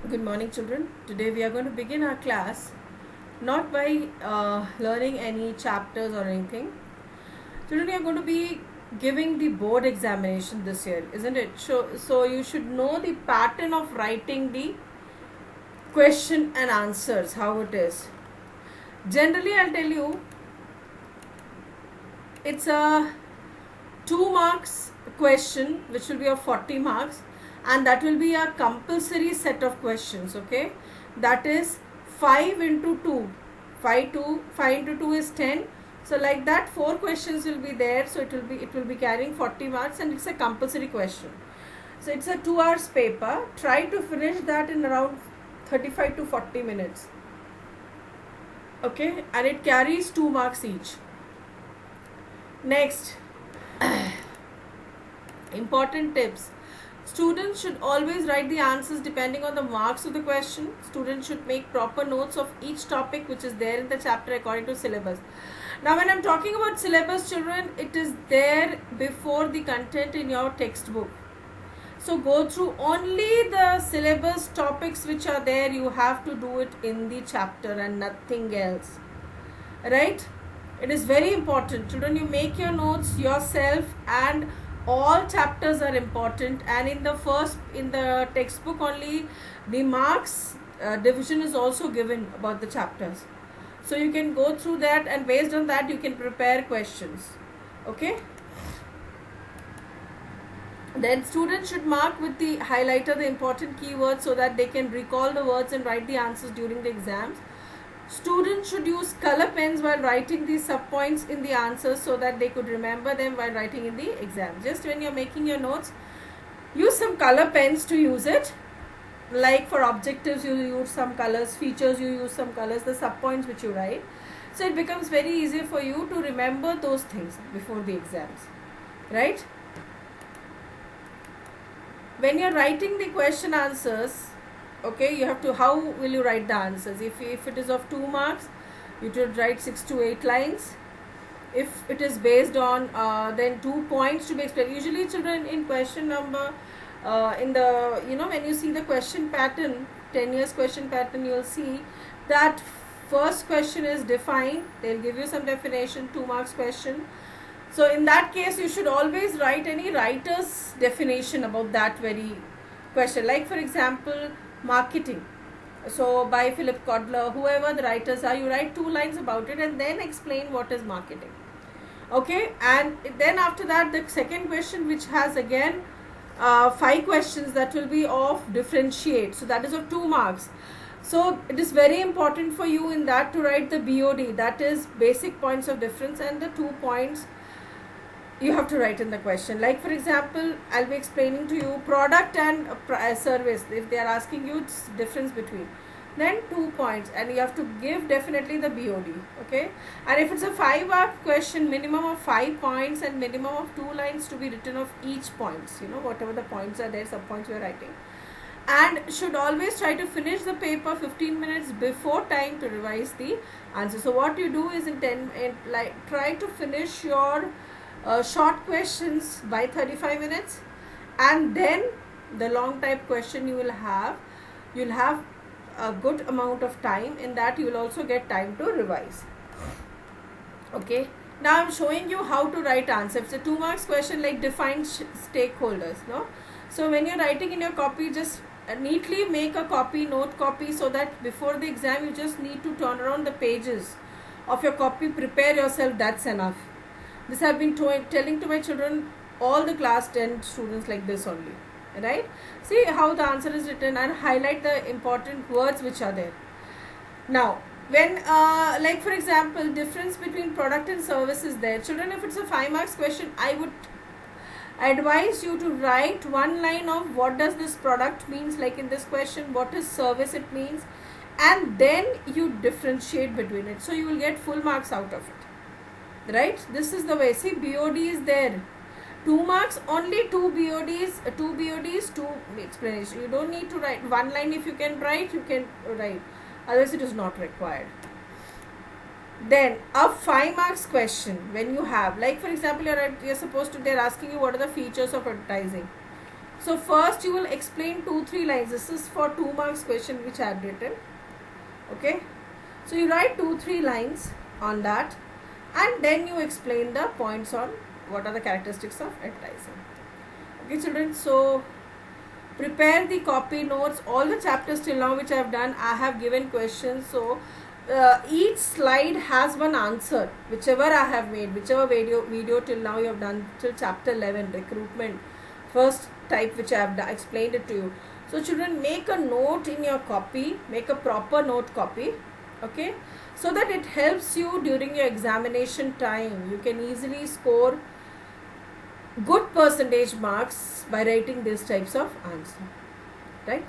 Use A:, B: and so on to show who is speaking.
A: Good morning, children. Today we are going to begin our class not by learning any chapters or anything. Children, we are going to be giving the board examination this year, isn't it? So you should know the pattern of writing the question and answers, how it is. Generally, I'll tell you, it's a 2 marks question which will be of 40 marks, and that will be a compulsory set of questions. Okay, that is 5 into 2, 5 into 2 is 10. So like that 4 questions will be there, so it will be carrying 40 marks, and it's a compulsory question. So it's a 2 hours paper. Try to finish that in around 35 to 40 minutes. Okay, and it carries 2 marks each. Next, important tips. Students should always write the answers depending on the marks of the question. Students should make proper notes of each topic which is there in the chapter according to syllabus. Now when I'm talking about syllabus, children, it is there before the content in your textbook. So go through only the syllabus topics which are there. You have to do it in the chapter and nothing else. Right? It is very important. Children, you make your notes yourself, and all chapters are important, and in the textbook only the marks division is also given about the chapters, so you can go through that, and based on that you can prepare questions. Okay, then students should mark with the highlighter the important keywords so that they can recall the words and write the answers during the exams. Students should use color pens while writing the subpoints in the answers so that they could remember them while writing in the exam. Just when you're making your notes, use some color pens to use it. Like for objectives, you use some colors, features, you use some colors, the subpoints which you write. So it becomes very easy for you to remember those things before the exams, right? When you're writing the question answers, okay, you have to, how will you write the answers? If it is of 2 marks, you should write 6 to 8 lines. If it is based on then 2 points to be explained. Usually children, in question number in the, when you see the question pattern, 10 years question pattern, you will see that first question is defined. They'll give you some definition, 2 marks question. So in that case, you should always write any writer's definition about that very question. Like for example, marketing. So by Philip Kotler, whoever the writers are, you write 2 lines about it and then explain what is marketing. Okay, and then after that, the second question, which has again 5 questions, that will be of differentiate. So that is of 2 marks. So it is very important for you in that to write the BOD, that is basic points of difference, and the 2 points you have to write in the question. Like for example, I'll be explaining to you product and service. If they are asking you difference between, then 2 points, and you have to give definitely the BOD. Okay, and if it's a 5-mark question, minimum of 5 points and minimum of 2 lines to be written of each points, whatever the points are there, sub points you are writing. And should always try to finish the paper 15 minutes before time to revise the answer. So what you do is try to finish your short questions by 35 minutes, and then the long type question you'll have a good amount of time. In that you will also get time to revise. Okay, now I'm showing you how to write answer. It's a 2 marks question, like define stakeholders. So when you're writing in your copy, just neatly make a copy, note copy, so that before the exam you just need to turn around the pages of your copy, prepare yourself, that's enough. This I have been telling to my children, all the class 10 students, like this only, right? See how the answer is written, and highlight the important words which are there. Now, when like for example, difference between product and service is there. Children, if it's a 5 marks question, I would advise you to write 1 line of what does this product means, like in this question, what is service it means, and then you differentiate between it, so you will get full marks out of it. Right, this is the way. See, BOD is there, 2 marks, only 2 BODs, 2 explanation. You don't need to write 1 line. If you can write, you can write, otherwise it is not required. Then a 5 marks question, when you have, like for example, you're supposed to, they're asking you what are the features of advertising. So first you will explain 2-3 lines. This is for 2 marks question which I had written. Okay, so you write 2-3 lines on that, and then you explain the points on what are the characteristics of advertising. Okay children, so prepare the copy notes. All the chapters till now which I have done, I have given questions. So each slide has one answer, whichever I have made, whichever video till now you have done till chapter 11, recruitment, first type, which I have explained it to you. So children, make a note in your copy, make a proper note copy, okay, so that it helps you during your examination time. You can easily score good percentage marks by writing these types of answer, right?